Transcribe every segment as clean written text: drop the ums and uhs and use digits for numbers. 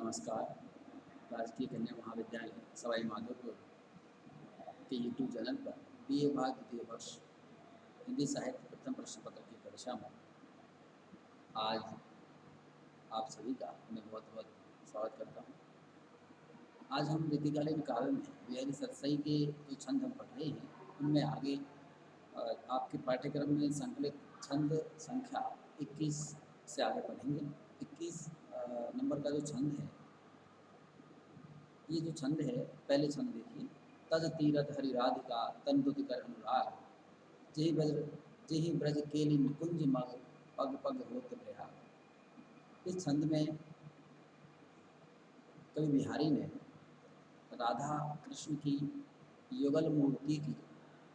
नमस्कार। राजकीय कन्या महाविद्यालय सवाई माधोपुर के यूट्यूब चैनल पर बीए भाग द्वितीय वर्ष हिंदी साहित्य प्रथम प्रश्न पत्र की परीक्षा में आज आप सभी का मैं बहुत बहुत स्वागत करता हूँ। आज हम रीतिकालीन काव्य में बिहारी सरसई के जो छंद हम पढ़ रहे हैं उनमें आगे आपके पाठ्यक्रम में संकलित छंद संख्या 21 से आगे पढ़ेंगे। 21 नंबर का जो छंद है, ये जो छंद है, पहले छंद देखिए। तज तीरथ हरि राधिका तन दुति कर अनुराग, जेहि ब्रज केली निकुंज मग पग पग होत प्रयाग। इस छंद में कवि बिहारी ने राधा कृष्ण की युगल मूर्ति की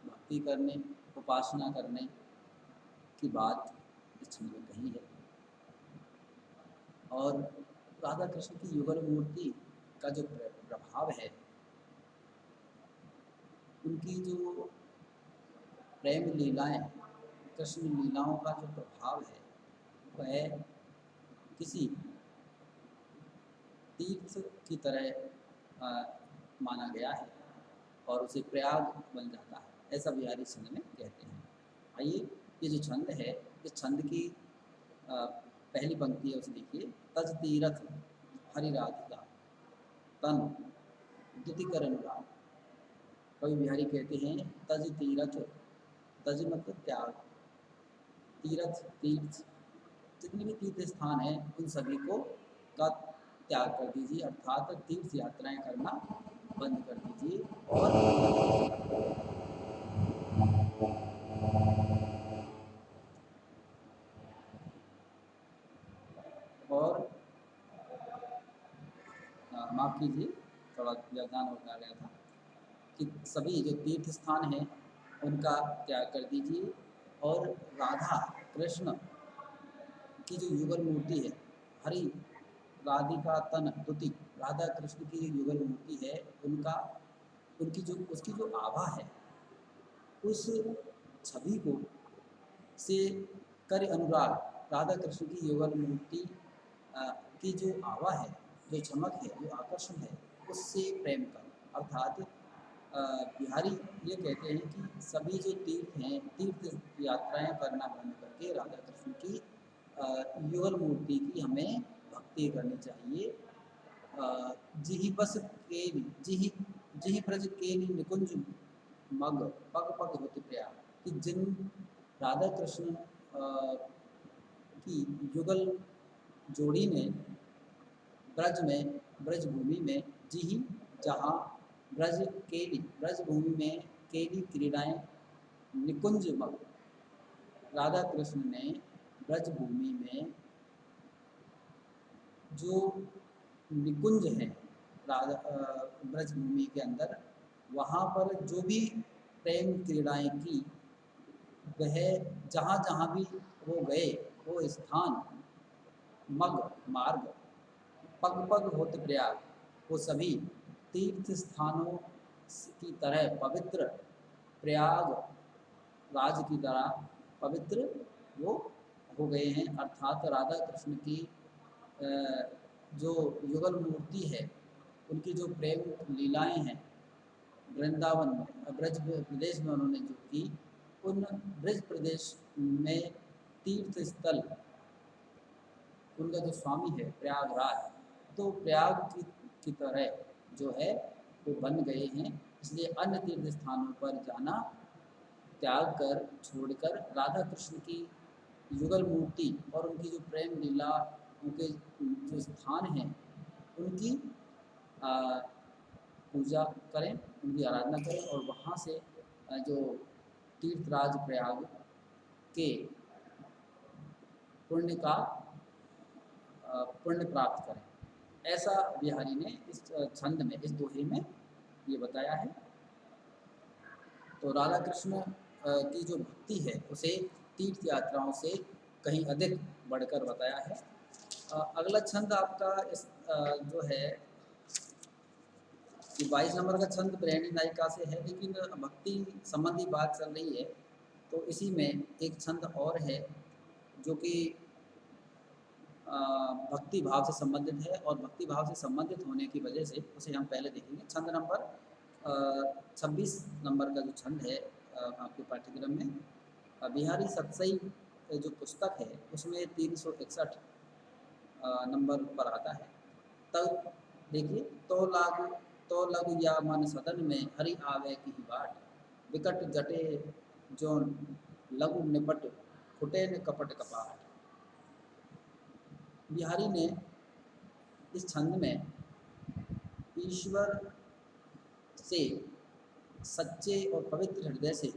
भक्ति करने, उपासना करने की बात इस छंद में कही है। और राधा कृष्ण की युगल मूर्ति का जो प्रभाव है, उनकी जो प्रेम लीलाएं, कृष्ण लीलाओं का जो प्रभाव है वह किसी तीर्थ की तरह माना गया है और उसे प्रयाग बन जाता है, ऐसा बिहारी छंद में कहते हैं। आइए, ये जो छंद है, इस छंद की पहली पंक्ति है, उसे देखिए। तज तीरथ हरि राधिका तन दुति कर अनुराग। कवि बिहारी कहते हैं तज तीरथ, तज मतलब त्याग, तीरथ तीर्थ, जितने भी तीर्थ स्थान हैं उन सभी को का त्याग कर दीजिए, अर्थात तीर्थ यात्राएं करना बंद कर दीजिए और माफ़ कीजिए, थोड़ा व्यवधान हो गया था कि सभी जो तीर्थ स्थान हैं उनका त्याग कर दीजिए और राधा कृष्ण की जो युगल मूर्ति है, हरि राधिका तन दुति, राधा कृष्ण की जो युगल मूर्ति है उसकी जो आभा है, उस छवि को से कर अनुराग, राधा कृष्ण की युगल मूर्ति की जो आभा है, जो चमक है, जो आकर्षण है, उससे प्रेम कर। अर्थात बिहारी ये कहते हैं कि सभी जो तीर्थ हैं, तीर्थ यात्राएं करना बंद करके राधा कृष्ण की युगल मूर्ति की हमें भक्ति करनी चाहिए। जिहि बस केली जिहि ब्रज केली निकुंज मग पग पग होते प्रयाग, कि जिन राधा कृष्ण की युगल जोड़ी ने ब्रज भूमि में, जिहि जहाँ ब्रज केली, ब्रज भूमि में केली क्रीड़ाएं निकुंज मग, राधा कृष्ण ने ब्रज भूमि में जो निकुंज है ब्रज भूमि के अंदर, वहाँ पर जो भी प्रेम क्रीड़ाएं की, वह जहाँ जहाँ भी वो गए, वो स्थान मग मार्ग, पग पग होते प्रयाग, वो सभी तीर्थ स्थानों की तरह पवित्र, प्रयाग राज की तरह पवित्र वो हो गए हैं। अर्थात राधा कृष्ण की जो युगल मूर्ति है, उनकी जो प्रेम लीलाएं हैं वृंदावन में, ब्रज प्रदेश में उन्होंने जो की, उन ब्रज प्रदेश में तीर्थ स्थल उनका जो स्वामी है प्रयागराज, तो प्रयाग की तरह जो है वो बन गए हैं। इसलिए अन्य तीर्थ स्थानों पर जाना त्याग कर, छोड़कर राधा कृष्ण की युगल मूर्ति और उनकी जो प्रेम लीला, उनके जो स्थान हैं, उनकी पूजा करें, उनकी आराधना करें और वहाँ से जो तीर्थराज प्रयाग के पुण्य का पुण्य प्राप्त करें, ऐसा बिहारी ने इस छंद में, इस दोहे में ये बताया है। तो राधा कृष्ण की जो भक्ति है उसे तीर्थ यात्राओं से कहीं अधिक बढ़कर बताया है। अगला छंद आपका इस जो है कि 22 नंबर का छंद ब्रह्मणी नायिका से है, लेकिन भक्ति संबंधी बात चल रही है तो इसी में एक छंद और है जो कि भक्ति भाव से संबंधित है और भक्ति भाव से संबंधित होने की वजह से उसे हम पहले देखेंगे। छंद नंबर 26 नंबर का जो छंद है आपके पाठ्यक्रम में बिहारी सतसई जो पुस्तक है उसमें 361 नंबर पर आता है। तब देखिए, तो लघु या मन सदन में हरि आवे की बाट, विकट जटे जो लघु निपट, फुटे न कपट कपाट। बिहारी ने इस छंद में ईश्वर से सच्चे और पवित्र हृदय से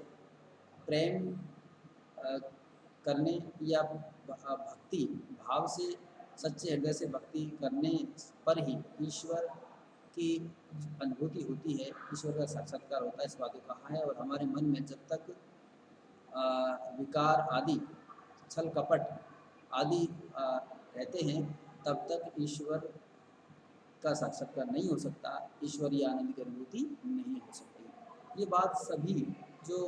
प्रेम करने या भक्ति भाव से सच्चे हृदय से भक्ति करने पर ही ईश्वर की अनुभूति होती है, ईश्वर का साक्षात्कार होता है, इस बात को कहा है। और हमारे मन में जब तक विकार आदि, छल कपट आदि रहते हैं तब तक ईश्वर का साक्षात्कार नहीं हो सकता, ईश्वरीय आनंद की अनुभूति नहीं हो सकती। ये बात सभी जो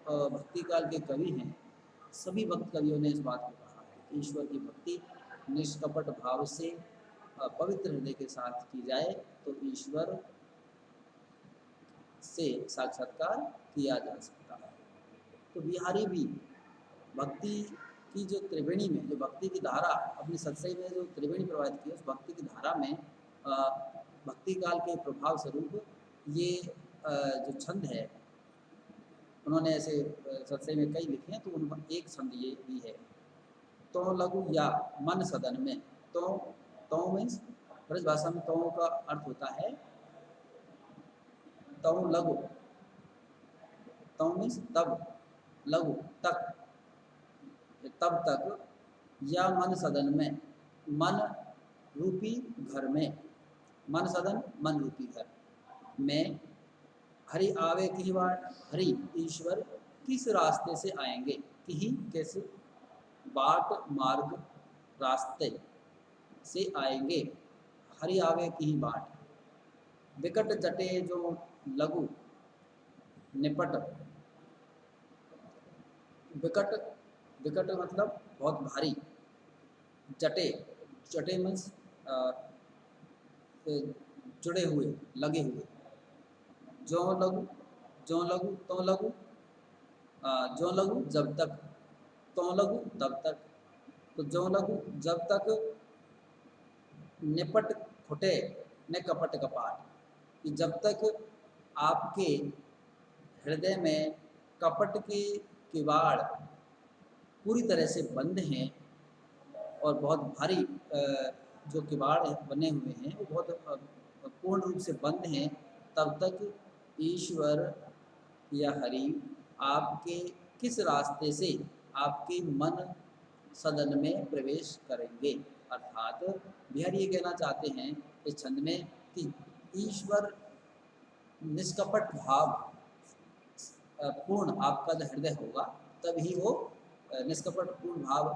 भक्ति काल के कवि हैं, सभी भक्त कवियों ने इस बात को कहा है कि ईश्वर की भक्ति निष्कपट भाव से पवित्र हृदय के साथ की जाए तो ईश्वर से साक्षात्कार किया जा सकता है। तो बिहारी भी भक्ति की जो त्रिवेणी में, जो भक्ति की धारा अपनी सत्सई में जो त्रिवेणी प्रवाहित की, उस भक्ति की धारा में भक्ति काल के प्रभाव स्वरूप ये जो छंद है, उन्होंने ऐसे सत्सई में कई लिखे हैं, तो उनका एक छंद ये भी है। तो लघु या मन सदन में, तो मीन्स ब्रज भाषा में तो का अर्थ होता है तो लघु, तो मीन्स तब, लघु तक, तब तक, या मन सदन में, मन रूपी घर में, मन सदन मन रूपी घर में, हरि आवे की बाट, हरि ईश्वर किस रास्ते से आएंगे, कि कैसे, बाट मार्ग रास्ते से आएंगे, हरि आवे की बाट, विकट जटे जो लघु निपट, विकट, विकट मतलब बहुत भारी, जटे, जटे मीन्स जुड़े हुए, लगे हुए, जो लघु, जो लघु, तो लघु, जो लघु जब तक, तो लघु तब तक, तो जो लघु जब तक, निपट फुटे न कपट कपाट, कि जब तक आपके हृदय में कपट के किवाड़ पूरी तरह से बंद हैं और बहुत भारी जो किवाड़ बने हुए हैं वो बहुत पूर्ण रूप से बंद हैं, तब तक ईश्वर या हरि आपके किस रास्ते से आपके मन सदन में प्रवेश करेंगे। अर्थात बिहारी ये कहना चाहते हैं इस छंद में कि ईश्वर निष्कपट भाव पूर्ण आपका जो हृदय होगा तभी वो निष्कपट पूर्ण भाव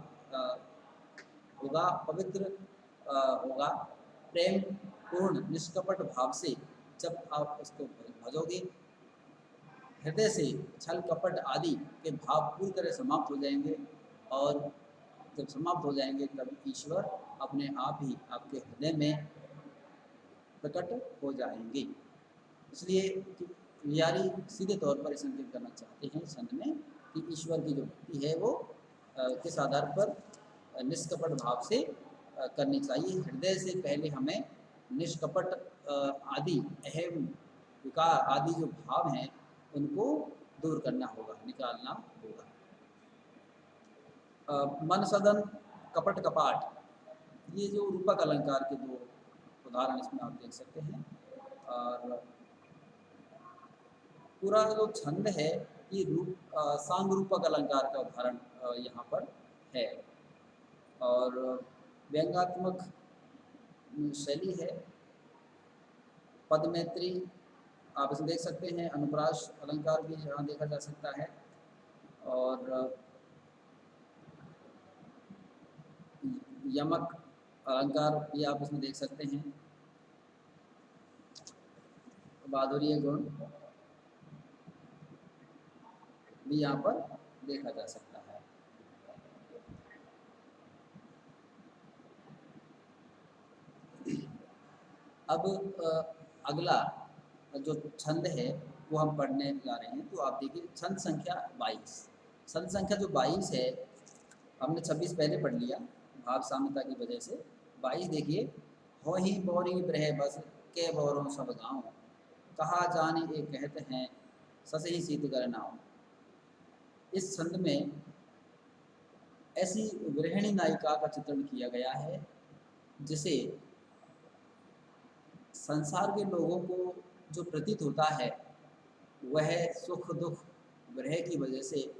होगा, पवित्र होगा, प्रेम पूर्ण निष्कपट भाव से जब आप उसको भजोगे, हृदय से छल कपट आदि के भाव पूरी तरह समाप्त हो जाएंगे और जब समाप्त हो जाएंगे तब ईश्वर अपने आप ही आपके हृदय में प्रकट हो जाएंगे। इसलिए बिहारी सीधे तौर पर संकेत करना चाहते हैं छंद में कि ईश्वर की जो भक्ति है वो किस आधार पर निष्कपट भाव से करनी चाहिए। हृदय से पहले हमें निष्कपट आदि अहम विकार आदि जो भाव हैं उनको दूर करना होगा, निकालना होगा। मन सदन कपट कपाट, ये जो रूपक अलंकार के दो उदाहरण इसमें आप देख सकते हैं। और पूरा जो छंद है ये सांग रूपक अलंकार का उदाहरण यहाँ पर है और व्यंग्यात्मक शैली है। पदमैत्री आप इसे देख सकते हैं, अनुप्रास अलंकार भी यहाँ देखा जा सकता है और यमक अलंकार भी आप इसमें देख सकते हैं। माधुर्य गुण भी यहाँ पर देखा जा सकता है। अब अगला जो छंद है वो हम पढ़ने जा रहे हैं। तो आप देखिए छंद संख्या 22। छंद संख्या जो 22 है, हमने 26 पहले पढ़ लिया भाव साम्यता की वजह से। 22 देखिए, हो ही बोरी ब्रह बस के बोरों सब गाँव, कहा जाने ये कहते हैं सस ही सीत कर नाव। इस छंद में ऐसी गृहिणी नायिका का चित्रण किया गया है जिसे संसार के लोगों को जो प्रतीत होता है वह सुख दुख ग्रह की वजह से,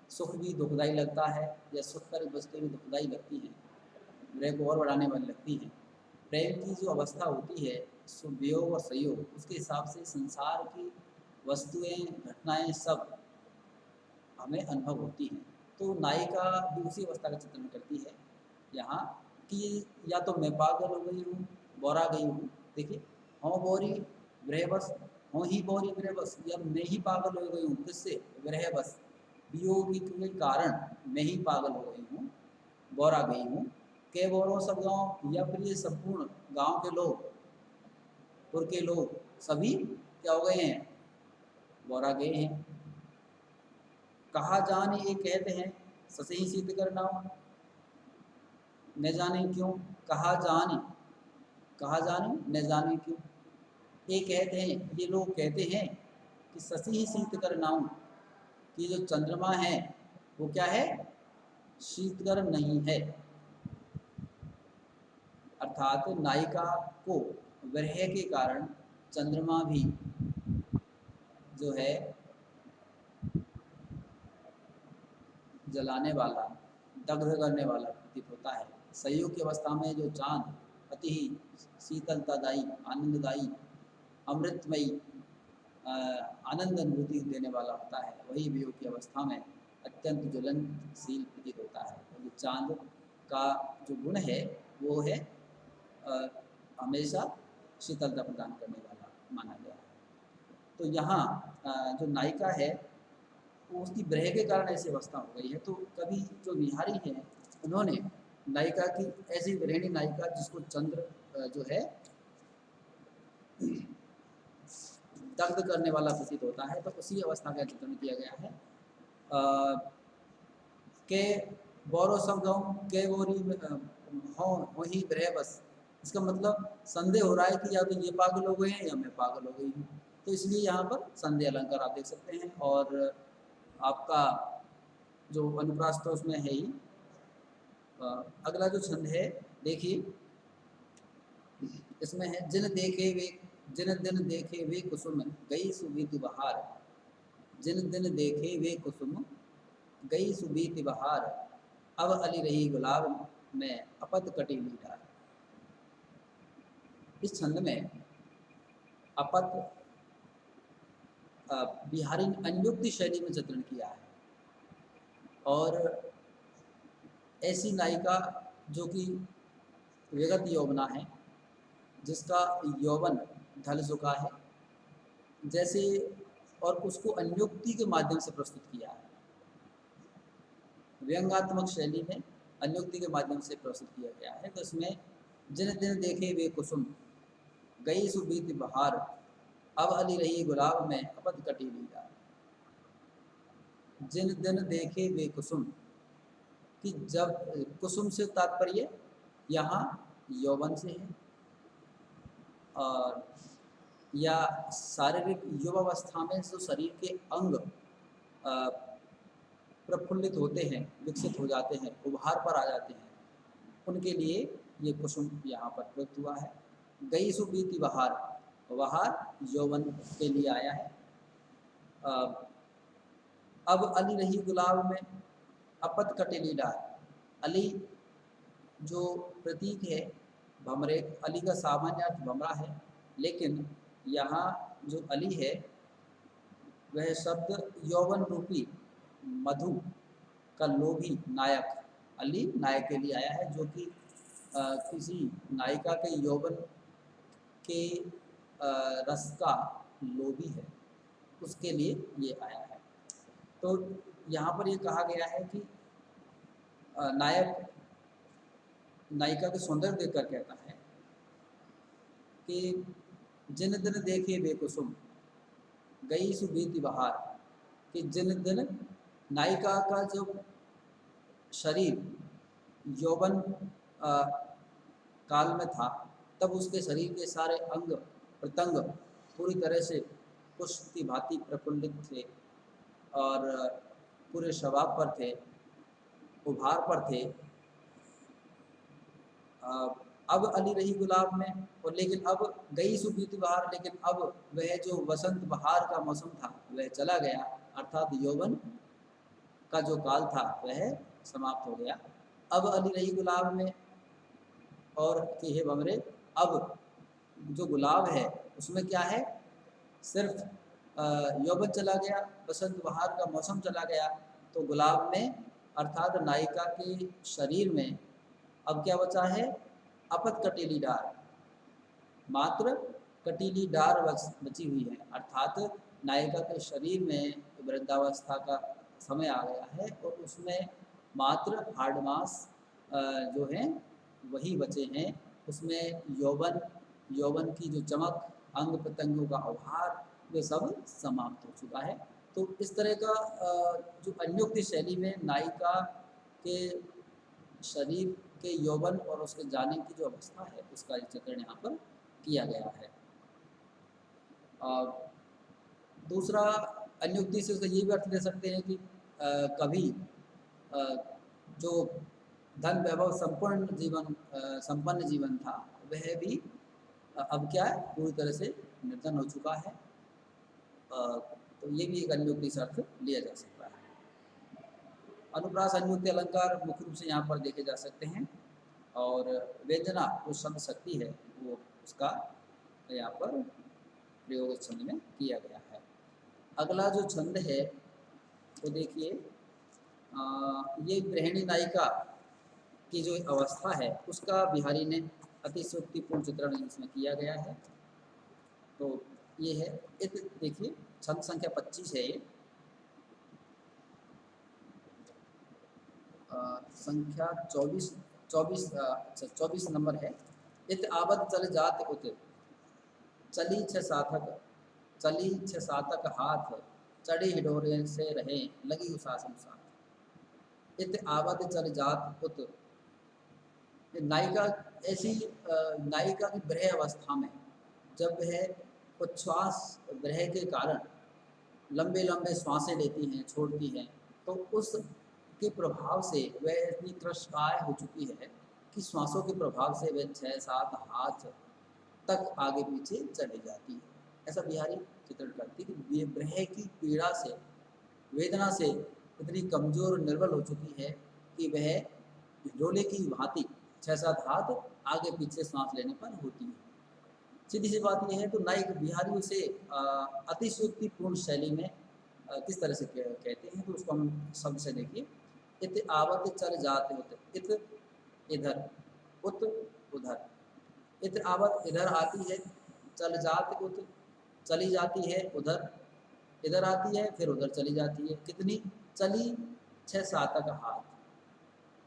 सुख भी दुखदायी लगता है या सुख कर वस्तुएं भी दुखदायी लगती हैं, ग्रह को और बढ़ाने वाली लगती हैं। प्रेम की जो अवस्था होती है वियोग और संयोग, उसके हिसाब से संसार की वस्तुएं घटनाएं सब हमें अनुभव होती हैं। तो नायिका भी उसी अवस्था का चित्रण करती है यहाँ कि या तो मैं पागल हो गई हूँ, बोरा गई हूँ। देखिए, हों बोरी ग्रह बस, हों ही बोरी ग्रह बस, या मैं ही पागल हो गई हूँ। किससे? ग्रह बस, वियोग के कारण मैं ही पागल हो गई हूँ, बोरा गई हूँ। के बोरों सब गाँव, या फिर ये संपूर्ण गांव के लोग, पुर के लोग सभी क्या हो गए हैं? बोरा गए हैं। कहा जाने ये कहते हैं ससही सिद्ध करना, न जाने क्यों। कहा जाने, कहा जाने न जाने क्यों। ये कहते हैं, ये लोग कहते हैं कि ससी ही शीतकर नाऊ, कि जो चंद्रमा है वो क्या है? शीतकर नहीं है। अर्थात नायिका को विरह के कारण चंद्रमा भी जो है जलाने वाला, दग्ध करने वाला प्रतीत होता है। संयोग की अवस्था में जो चांद अति ही शीतलतादायी, आनंददायी, अमृतमयी आनंद अनुभूति देने वाला होता है, वही वियोग की अवस्था में अत्यंत ज्वलनशील प्रतीत होता है। और जो चांद का जो गुण है वो है हमेशा शीतलता प्रदान करने वाला माना गया है। तो यहाँ जो नायिका है वो उसकी ब्रह के कारण ऐसी अवस्था हो गई है। तो कभी जो बिहारी हैं उन्होंने नायिका की, ऐसी गृहिणी नायिका जिसको चंद्र जो है दग्ध करने वाला प्रतीत होता है, तो उसी अवस्था का चित्रण किया गया है। के बोरो सब गाँव के बोरी हो ही ब्रह बस। इसका मतलब संदेह हो रहा है कि या तो ये पागल हो गए हैं या मैं पागल हो गई हूँ। तो इसलिए यहाँ पर संदेह अलंकार आप देख सकते हैं। और आपका जो अनुप्रास तो उसमें है ही। अगला जो छंद है देखिए, इसमें है जिन देखे वे, जिन दिन देखे वे कुसुम गई सुबीत बहार। जिन दिन देखे वे कुसुम गई सुबीत बहार, अब अली रही गुलाब में अपत कटीली डार। इस छंद में अपत बिहारी ने अन्युक्ति शैली में चित्रण किया है। और ऐसी नायिका जो कि विगत यौवना है, जिसका यौवन ढल चुका है, जैसे, और उसको अन्योक्ति के माध्यम से प्रस्तुत किया है। व्यंग्यात्मक शैली में अन्योक्ति के माध्यम से प्रस्तुत किया गया है। तो इसमें जिन दिन देखे वे कुसुम गई सुबीत बहार, अब अली रही गुलाब में अपत कटीली डार। जिन दिन देखे वे कुसुम, कि जब, कुसुम से तात्पर्य यहाँ यौवन से है, और या शारीरिक युवावस्था में जो शरीर के अंग प्रफुल्लित होते हैं, विकसित हो जाते हैं, उभार पर आ जाते हैं, उनके लिए ये कुसुम यहाँ पर प्रयुक्त हुआ है। गई सुबीती बहार, बहार यौवन के लिए आया है। अब अली रही गुलाब में अपत कटेली डार। अली जो प्रतीक है भमरे, अली का सामान्य अर्थ भमरा है, लेकिन यहाँ जो अली है वह शब्द यौवन रूपी मधु का लोभी नायक, अली नायक के लिए आया है, जो कि किसी नायिका के यौवन के रस का लोभी है, उसके लिए ये आया है। तो यहाँ पर ये कहा गया है कि नायक नायिका के सौंदर्य देखकर कहता है कि जिन दिन देखे बेकुसुम गई सुबीती बहार, कि जिन दिन नायिका का जो शरीर यौवन काल में था, तब उसके शरीर के सारे अंग प्रत्यंग पूरी तरह से पुष्प की भांति प्रफुल्लित थे और पूरे शबाब पर थे, उभार पर थे। अब अली रही गुलाब में, और लेकिन अब गई सुबीती बहार, लेकिन अब वह जो वसंत बहार का मौसम था वह चला गया, अर्थात यौवन का जो काल था वह समाप्त हो गया। अब अली रही गुलाब में, और कि हे बमरे, अब जो गुलाब है उसमें क्या है, सिर्फ यौवन चला गया, बसंत बहार का मौसम चला गया, तो गुलाब में अर्थात नायिका के शरीर में अब क्या बचा है, अपत कटीली डार, मात्र कटीली डार बची हुई है, अर्थात नायिका के शरीर में वृद्धावस्था का समय आ गया है और उसमें मात्र हार्ड मास जो हैं वही बचे हैं, उसमें यौवन की जो चमक, अंग प्रत्यंगों का आभार, वे सब समाप्त हो चुका है। तो इस तरह का जो अन्योक्ति शैली में नायिका के शरीर के यौवन और उसके जाने की जो अवस्था है उसका चित्रण यहाँ पर किया गया है। दूसरा अन्योक्ति से ये भी अर्थ ले सकते हैं कि कभी जो धन वैभव संपन्न जीवन था वह भी अब क्या है, पूरी तरह से निर्धन हो चुका है। तो ये भी एक अन्योक्ति से अर्थ लिया जा सकता है। अनुप्रास अन्योक्ति अलंकार मुख्य रूप से यहाँ पर देखे जा सकते हैं, और व्यंजना जो शब्द शक्ति है वो उसका यहाँ पर प्रयोग इस छंद में किया गया है। अगला जो छंद है वो देखिए, ये गृहिणी नायिका की जो अवस्था है उसका बिहारी ने अतिशयोक्तिपूर्ण चित्रण इसमें किया गया है। तो ये है, देखिए छंद संख्या 25 है ये, संख्या 24 नंबर है। इत आवत चल जात उत चली छ साथक, चली छ सातक हाथ, चढ़ी हिडोरे से रहे लगी उसासन साथ। इत आवत चल जात उत, नायिका ऐसी नायिका की ब्रह अवस्था में जब वह उच्छ्वास ब्रह के कारण लंबे लंबे श्वासें लेती हैं, छोड़ती हैं, तो उस के प्रभाव से वह इतनी त्रस्तकाय हो चुकी है कि श्वासों के प्रभाव से वह 6-7 हाथ तक आगे पीछे चली जाती है। ऐसा बिहारी चित्रण करती है कि ब्रह की पीड़ा से, वेदना से इतनी कमजोर और निर्बल हो चुकी है कि वह डोले की भांति 6-7 हाथ आगे पीछे सांस लेने पर होती है। सीधी सी बात यह है, तो नायक बिहारी उसे अतिशयोक्तिपूर्ण शैली में किस तरह से कहते हैं, तो उसको हम शब्द से देखिए। इत आवत चल जाते होते, इत इधर, उत उधर, इत आवत इधर आती है, चल जाते उत चली जाती है, उधर इधर आती है, फिर उधर चली जाती है। कितनी चली, 6-7 का हाथ,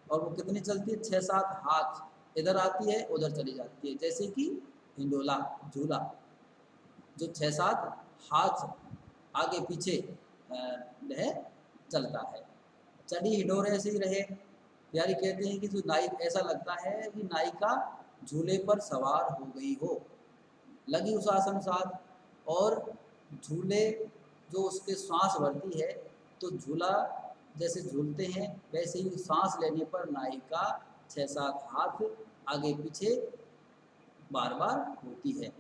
और वो कितनी चलती है, 6-7 हाथ इधर आती है, उधर चली जाती है, जैसे कि हिंडोला झूला जो 6-7 हाथ आगे पीछे चलता है। चढ़ी हिडोरे से ही रहे, यानी कहते हैं कि जो नायिक, ऐसा लगता है कि नायिका झूले पर सवार हो गई हो, लगी उस आसन साथ, और झूले जो उसके सांस भरती है, तो झूला जैसे झूलते हैं वैसे ही सांस लेने पर नायिका 6-7 हाथ आगे पीछे बार बार होती है।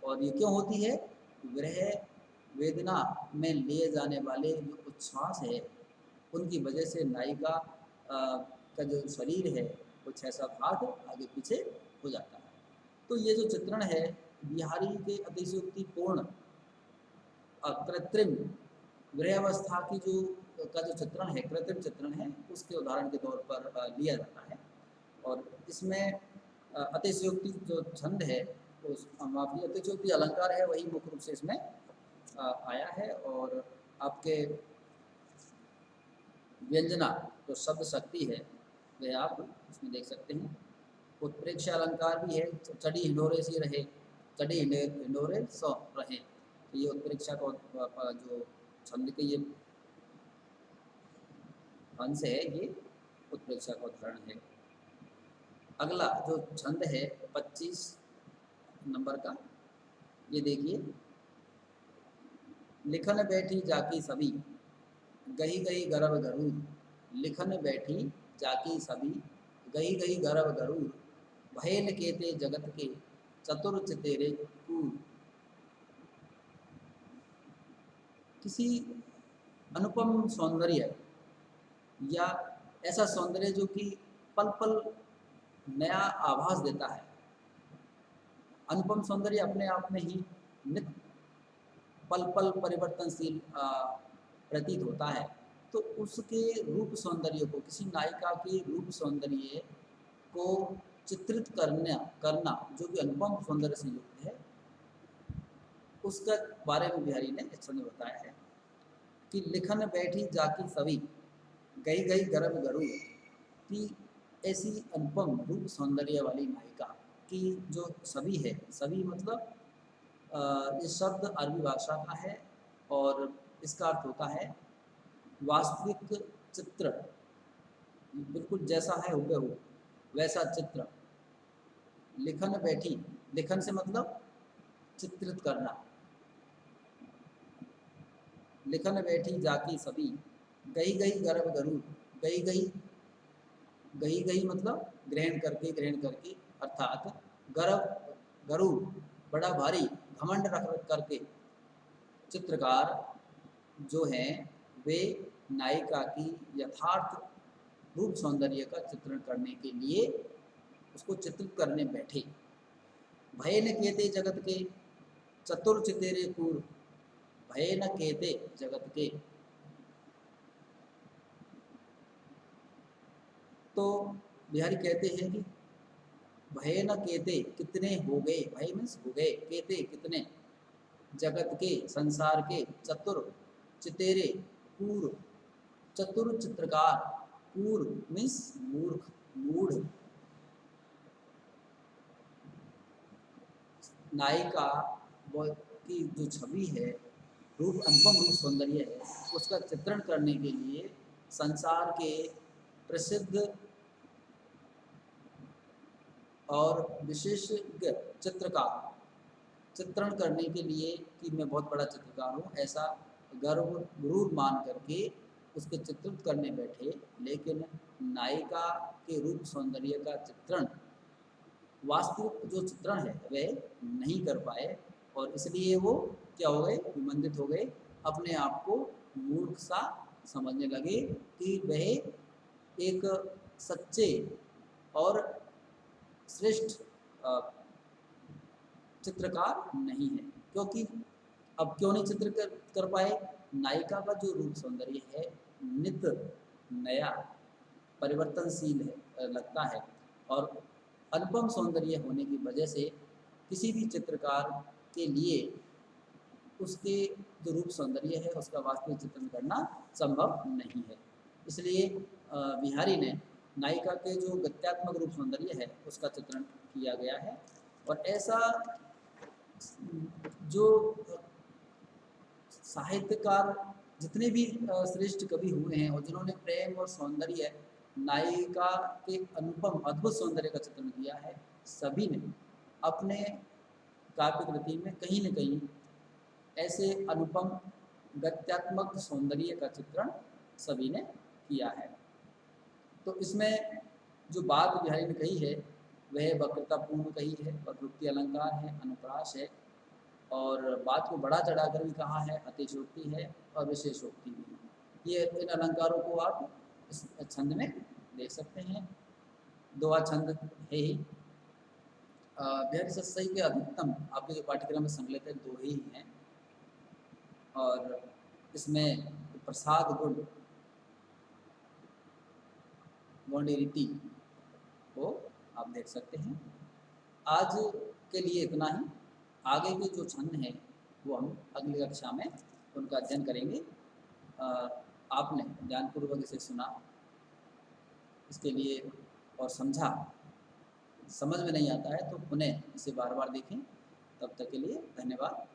और ये क्यों होती है, विरह वेदना में लिए जाने वाले जो उच्छ्वास है उनकी वजह से नायिका का जो शरीर है वो 6-7 हाथ आगे पीछे हो जाता है। तो ये जो चित्रण है बिहारी के अतिशयोक्तिपूर्ण कृत्रिम गृहावस्था की जो चित्रण है, कृत्रिम चित्रण है, उसके उदाहरण के तौर पर लिया जाता है। और इसमें अतिशयोक्ति जो छंद है, उस माफी अतिशयोक्ति अलंकार है, वही मुख्य रूप से इसमें आया है। और आपके व्यंजना जो शब्द शक्ति है वह आप इसमें देख सकते हैं। उत्प्रेक्ष अलंकार भी है, चढ़ी हिंडोरे सी रहे, चढ़ी हिंडोरे सो रहे, तो ये उत्प्रेक्षा का जो छंद के ये अंश है, ये उत्प्रेक्षा का उदाहरण है। अगला जो छंद है 25 नंबर का, ये देखिए, लिखन बैठी जाकी सभी गही गही गर्भ गरूर, लिखन बैठी जाकी सभी गही गही गर्भ गरूर, भयन केते जगत के चतुर चितेरे कूर। किसी अनुपम सौंदर्य या ऐसा सौंदर्य जो कि पल पल नया आभास देता है। अनुपम सौंदर्य अपने आप में ही नित्य पल पल परिवर्तनशील प्रतीत होता है, तो उसके रूप सौंदर्य को, किसी नायिका के रूप सौंदर्य को चित्रित करना जो कि अनुपम सौंदर्य से युक्त है, उसका बारे में बिहारी ने इस छंद में बताया है कि लिखन बैठी जाकी सभी गई गई गर्भ गरू, कि ऐसी अनुपम रूप सौंदर्य वाली नायिका की जो सभी है, सभी मतलब ये शब्द अरबी भाषा का है और इसका अर्थ होता है वास्तविक चित्र, बिल्कुल जैसा है हुबहू वैसा चित्र। लिखन बैठी, लिखन से मतलब चित्रित करना, लिखन बैठी जाकी सभी गई गई गर्भ गरू, गई गई, गई गई मतलब ग्रहण करके अर्थात गर्भ गरू बड़ा भारी घमंड रख करके चित्रकार जो हैं वे नायिका की यथार्थ रूप सौंदर्य का चित्रण करने के लिए उसको चित्रित करने बैठे। भय न केते जगत के चतुर चितेरे कूर, भय न केते जगत के, तो बिहारी कहते हैं कि भय न केते कितने हो गए, भय मीन्स हो गए, केते कितने, जगत के संसार के, चतुर चितेरे कूर, चतुर चित्रकार, कूर मीन्स मूर्ख मूढ़, नायिका की जो छवि है, रूप अनुपम रूप सौंदर्य है, उसका चित्रण करने के लिए संसार के प्रसिद्ध और विशेषज्ञ चित्रकार चित्रण करने के लिए कि मैं बहुत बड़ा चित्रकार हूँ ऐसा गर्व गुरूर मान करके उसके चित्रित करने बैठे, लेकिन नायिका के रूप सौंदर्य का चित्रण, वास्तविक जो चित्रण है वह नहीं कर पाए, और इसलिए वो क्या हो गए, विमंदित हो गए, अपने आप को मूर्ख सा समझने लगे कि वह एक सच्चे और श्रेष्ठ चित्रकार नहीं है। क्योंकि अब क्यों नहीं चित्र कर पाए, नायिका का जो रूप सौंदर्य है नित्य नया परिवर्तनशील है लगता है, और अनुपम सौंदर्य होने की वजह से किसी भी चित्रकार के लिए उसके जो रूप सौंदर्य है उसका वास्तविक चित्रण करना संभव नहीं है। इसलिए बिहारी ने नायिका के जो गत्यात्मक रूप सौंदर्य है उसका चित्रण किया गया है, और ऐसा जो साहित्यकार जितने भी श्रेष्ठ कवि हुए हैं और जिन्होंने प्रेम और सौंदर्य, नायिका के अनुपम अद्भुत सौंदर्य का चित्रण किया है, सभी ने अपने काव्य कृति में कहीं न कहीं ऐसे अनुपम गत्यात्मक सौंदर्य का चित्रण सभी ने किया है। तो इसमें जो बात बिहारी ने कही है वह वक्रतापूर्ण कही है, वक्रोक्ति अलंकार है, अनुप्रास है, और बात को बढ़ा चढ़ाकर भी कहा है, अतिशोक्ति है और विशेषोक्ति भी है। ये इन अलंकारों को आप इस छंद में देख सकते हैं। दोहा छंद है ही, बिहारी सतसई के अधिकतम आपके जो पाठ्यक्रम में संकलित है दो ही हैं, और इसमें प्रसाद गुण गौंडी रीति को आप देख सकते हैं। आज के लिए इतना ही, आगे के जो छंद हैं वो हम अगली कक्षा में उनका अध्ययन करेंगे। आपने ध्यानपूर्वक इसे सुना, इसके लिए और समझा, समझ में नहीं आता है तो पुनः इसे बार बार देखें। तब तक के लिए धन्यवाद।